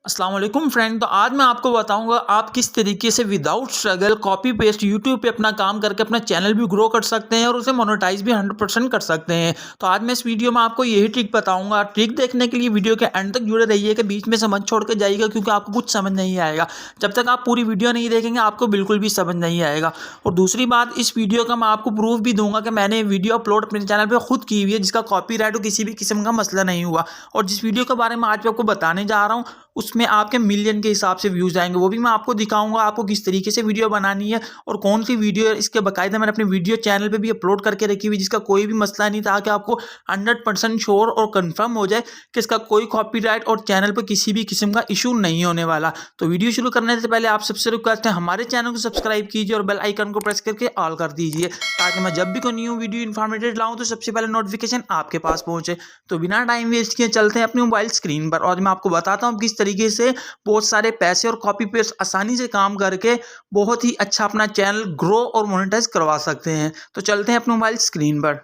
अस्सलाम वालेकुम फ्रेंड। तो आज मैं आपको बताऊंगा आप किस तरीके से without struggle copy paste YouTube पे अपना काम करके अपना चैनल भी ग्रो कर सकते हैं और उसे मोनेटाइज भी 100% कर सकते हैं। तो आज मैं इस वीडियो में आपको यही ट्रिक बताऊंगा। ट्रिक देखने के लिए वीडियो के एंड तक जुड़े रहिए कि बीच में से मत छोड़ के जाइएगा, क्योंकि आपको कुछ समझ नहीं आएगा। जब तक आप पूरी वीडियो नहीं देखेंगे आपको बिल्कुल भी समझ नहीं आएगा। और दूसरी बात, इस वीडियो का मैं आपको प्रूफ भी दूंगा कि मैंने वीडियो अपलोड अपने चैनल पर खुद की हुई है, जिसका कॉपीराइट किसी भी किस्म का मसला नहीं हुआ। और जिस वीडियो के बारे में आज मैं आपको बताने जा रहा हूँ उसमें आपके मिलियन के हिसाब से व्यूज़ आएंगे। वो भी मैं आपको दिखाऊंगा आपको किस तरीके से वीडियो बनानी है और कौन सी वीडियो है। इसके बाकायदा मैंने अपने वीडियो चैनल पे भी अपलोड करके रखी हुई, जिसका कोई भी मसला नहीं, ताकि आपको 100% श्योर और कंफर्म हो जाए कि इसका कोई कॉपीराइट और चैनल पर किसी भी किस्म का इशू नहीं होने वाला। तो वीडियो शुरू करने से पहले आप सबसे रिक्वेस्ट है हमारे चैनल को सब्सक्राइब कीजिए और बेल आइकन को प्रेस करके ऑल कर दीजिए, ताकि मैं जब भी कोई न्यू वीडियो इन्फॉर्मेटिव लाऊं तो सबसे पहले नोटिफिकेशन आपके पास पहुंचे। तो बिना टाइम वेस्ट किए चलते हैं अपनी मोबाइल स्क्रीन पर और मैं आपको बताता हूं किस तरीके से बहुत सारे पैसे और कॉपी पेस्ट आसानी से काम करके बहुत ही अच्छा अपना चैनल ग्रो और मोनेटाइज करवा सकते हैं। तो चलते हैं अपने मोबाइल स्क्रीन पर।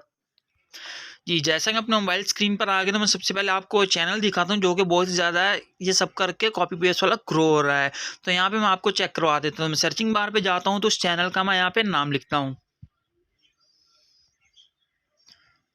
जी, जैसा कि अपने मोबाइल स्क्रीन पर आ गए तो मैं सबसे पहले आपको चैनल दिखाता हूं जो कि बहुत ही ज़्यादा ये सब करके कॉपी पेस्ट वाला ग्रो हो रहा है। तो यहाँ पे मैं आपको चेक करवा देता हूँ। मैं सर्चिंग बार पे जाता हूँ तो उस चैनल का मैं यहाँ पे नाम लिखता हूँ।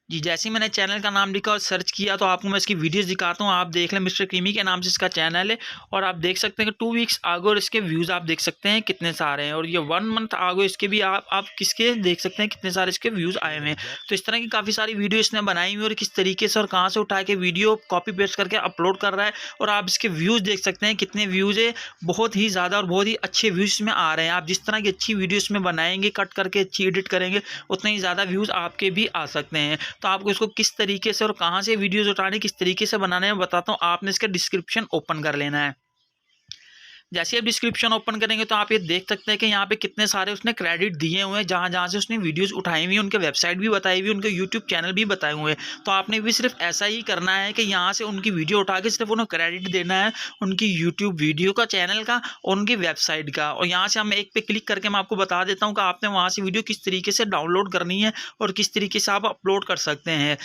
जी, जैसे ही मैंने चैनल का नाम लिखा और सर्च किया तो आपको मैं इसकी वीडियोज़ दिखाता हूँ। आप देख लें, मिस्टर क्रीमी के नाम से इसका चैनल है और आप देख सकते हैं कि 2 वीक्स आगो और इसके व्यूज़ आप देख सकते हैं कितने सारे हैं। और ये 1 मंथ आगो इसके भी आप किसके देख सकते हैं कितने सारे इसके व्यूज़ आए हुए हैं। तो इस तरह की काफ़ी सारी वीडियो इसने बनाई हुई और किस तरीके से और कहाँ से उठा के वीडियो कॉपी पेस्ट करके अपलोड कर रहा है। और आप इसके व्यूज़ देख सकते हैं कितने व्यूज़ है, बहुत ही ज़्यादा और बहुत ही अच्छे व्यूज़ इसमें आ रहे हैं। आप जिस तरह की अच्छी वीडियो इसमें बनाएंगे, कट करके अच्छी एडिट करेंगे, उतने ही ज़्यादा व्यूज़ आपके भी आ सकते हैं। तो आपको इसको किस तरीके से और कहाँ से वीडियोज़ उठाने किस तरीके से बनाने हैं बताता हूँ। आपने इसका डिस्क्रिप्शन ओपन कर लेना है। जैसे आप डिस्क्रिप्शन ओपन करेंगे तो आप ये देख सकते हैं कि यहाँ पे कितने सारे उसने क्रेडिट दिए हुए हैं, जहाँ जहाँ से उसने वीडियोस उठाई हुई हैं, उनके वेबसाइट भी बताई हुई है, उनके यूट्यूब चैनल भी बताए हुए हैं। तो आपने भी सिर्फ ऐसा ही करना है कि यहाँ से उनकी वीडियो उठा के सिर्फ उन्हें क्रेडिट देना है, उनकी यूट्यूब वीडियो का, चैनल का और उनकी वेबसाइट का। और यहाँ से हम एक पे क्लिक करके मैं आपको बता देता हूँ कि आपने वहाँ से वीडियो किस तरीके से डाउनलोड करनी है और किस तरीके से आप अपलोड कर सकते हैं।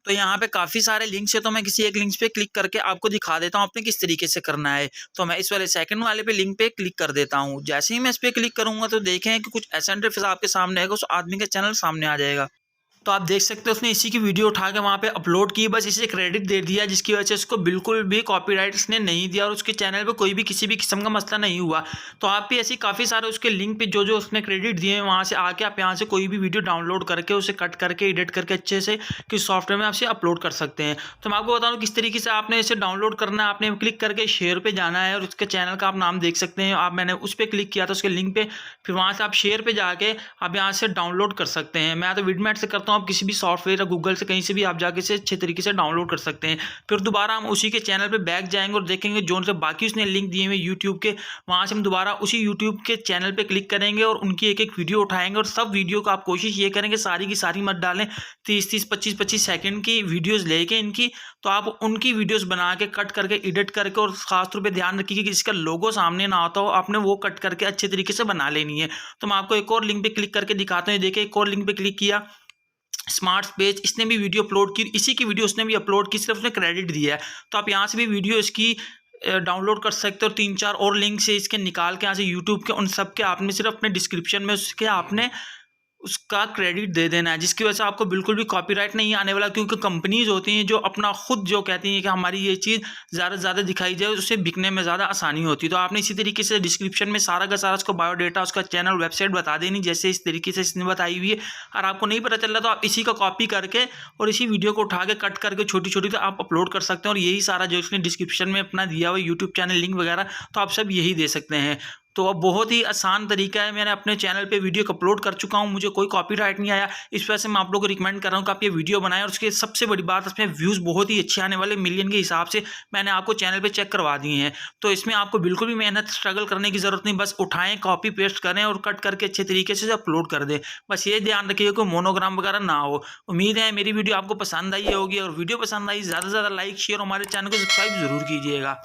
तो यहाँ पे काफ़ी सारे लिंक्स है, तो मैं किसी एक लिंक्स पे क्लिक करके आपको दिखा देता हूँ आपने किस तरीके से करना है। तो मैं इस वाले सेकंड वाले पे लिंक पे क्लिक कर देता हूँ। जैसे ही मैं इस पे क्लिक करूँगा तो देखें कि कुछ ऐसा इंटरफेस आपके सामने आएगा, उस आदमी का चैनल सामने आ जाएगा। तो आप देख सकते हो उसने इसी की वीडियो उठा के वहाँ पे अपलोड की, बस इसे क्रेडिट दे दिया, जिसकी वजह से उसको बिल्कुल भी कॉपीराइट इसने नहीं दिया और उसके चैनल पे कोई भी किसी भी किस्म का मसला नहीं हुआ। तो आप भी ऐसी काफ़ी सारे उसके लिंक पे जो जो उसने क्रेडिट दिए हैं वहाँ से आके आप यहाँ से कोई भी वीडियो डाउनलोड करके उसे कट करके एडिट करके अच्छे से किस सॉफ्टवेयर में आप इसे अपलोड कर सकते हैं। तो मैं आपको बता दूँ किस तरीके से आपने इसे डाउनलोड करना है। आपने क्लिक करके शेयर पर जाना है और उसके चैनल का आप नाम देख सकते हैं। आप मैंने उस पर क्लिक किया था उसके लिंक पे, फिर वहाँ से आप शेयर पर जाके आप यहाँ से डाउनलोड कर सकते हैं। मैं तो विडमेट से करता हूँ, आप किसी भी सॉफ्टवेयर या गूगल से कहीं से भी आप जाके से अच्छे तरीके से डाउनलोड कर सकते हैं। फिर दोबारा हम उसी के चैनल पे बैक जाएंगे और देखेंगे जो से बाकी उसने लिंक दिए हुए यूट्यूब के, वहाँ से हम दोबारा उसी यूट्यूब के चैनल पे क्लिक करेंगे और उनकी एक एक वीडियो उठाएंगे। और सब वीडियो को आप कोशिश ये करेंगे सारी की सारी मत डालें, 30-30, 25-25 सेकंड की वीडियोज़ लेके इनकी, तो आप उनकी वीडियोज़ बना के कट करके एडिट करके, और खासतौर पर ध्यान रखिए कि इसका लोगो सामने ना आता हो, आपने वो कट करके अच्छे तरीके से बना लेनी है। तो मैं आपको एक और लिंक पे क्लिक करके दिखाता हूँ। देखिए, एक और लिंक पे क्लिक किया, स्मार्ट पेज, इसने भी वीडियो अपलोड की, इसी की वीडियो उसने भी अपलोड की, सिर्फ उसने क्रेडिट दिया है। तो आप यहाँ से भी वीडियो इसकी डाउनलोड कर सकते हो। 3-4 और लिंक से इसके निकाल के यहाँ से यूट्यूब के, उन सब के आपने सिर्फ अपने डिस्क्रिप्शन में उसके आपने उसका क्रेडिट दे देना है, जिसकी वजह से आपको बिल्कुल भी कॉपीराइट नहीं आने वाला। क्योंकि कंपनीज होती हैं जो अपना खुद जो कहती हैं कि हमारी ये चीज़ ज़्यादा से ज़्यादा दिखाई जाए, उससे बिकने में ज़्यादा आसानी होती है। तो आपने इसी तरीके से डिस्क्रिप्शन में सारा का सारा उसका बायोडाटा, उसका चैनल, वेबसाइट बता देनी, जैसे इस तरीके से इसने बताई हुई है। और आपको नहीं पता चल रहा तो आप इसी का कॉपी करके और इसी वीडियो को उठा के कट करके छोटी छोटी तो आप अपलोड कर सकते हैं। और यही सारा जो उसने डिस्क्रिप्शन में अपना दिया हुआ यूट्यूब चैनल लिंक वगैरह, तो आप सब यही दे सकते हैं। तो अब बहुत ही आसान तरीका है, मैंने अपने चैनल पे वीडियो अपलोड कर चुका हूँ, मुझे कोई कॉपीराइट नहीं आया। इस वजह से मैं आप लोगों को रिकमेंड कर रहा हूँ कि आप ये वीडियो बनाएं। और उसके सबसे बड़ी बात, इसमें व्यूज़ बहुत ही अच्छे आने वाले, मिलियन के हिसाब से मैंने आपको चैनल पे चेक करवा दिए हैं। तो इसमें आपको बिल्कुल भी मेहनत स्ट्रगल करने की ज़रूरत नहीं, बस उठाएँ, कॉपी पेस्ट करें और कट करके अच्छे तरीके से अपलोड कर दें। बस ये ध्यान रखिए कोई मोनोग्राम वगैरह ना हो। उम्मीद है मेरी वीडियो आपको पसंद आई होगी, और वीडियो पसंद आई ज़्यादा से ज़्यादा लाइक, शेयर, हमारे चैनल को सब्सक्राइब ज़रूर कीजिएगा।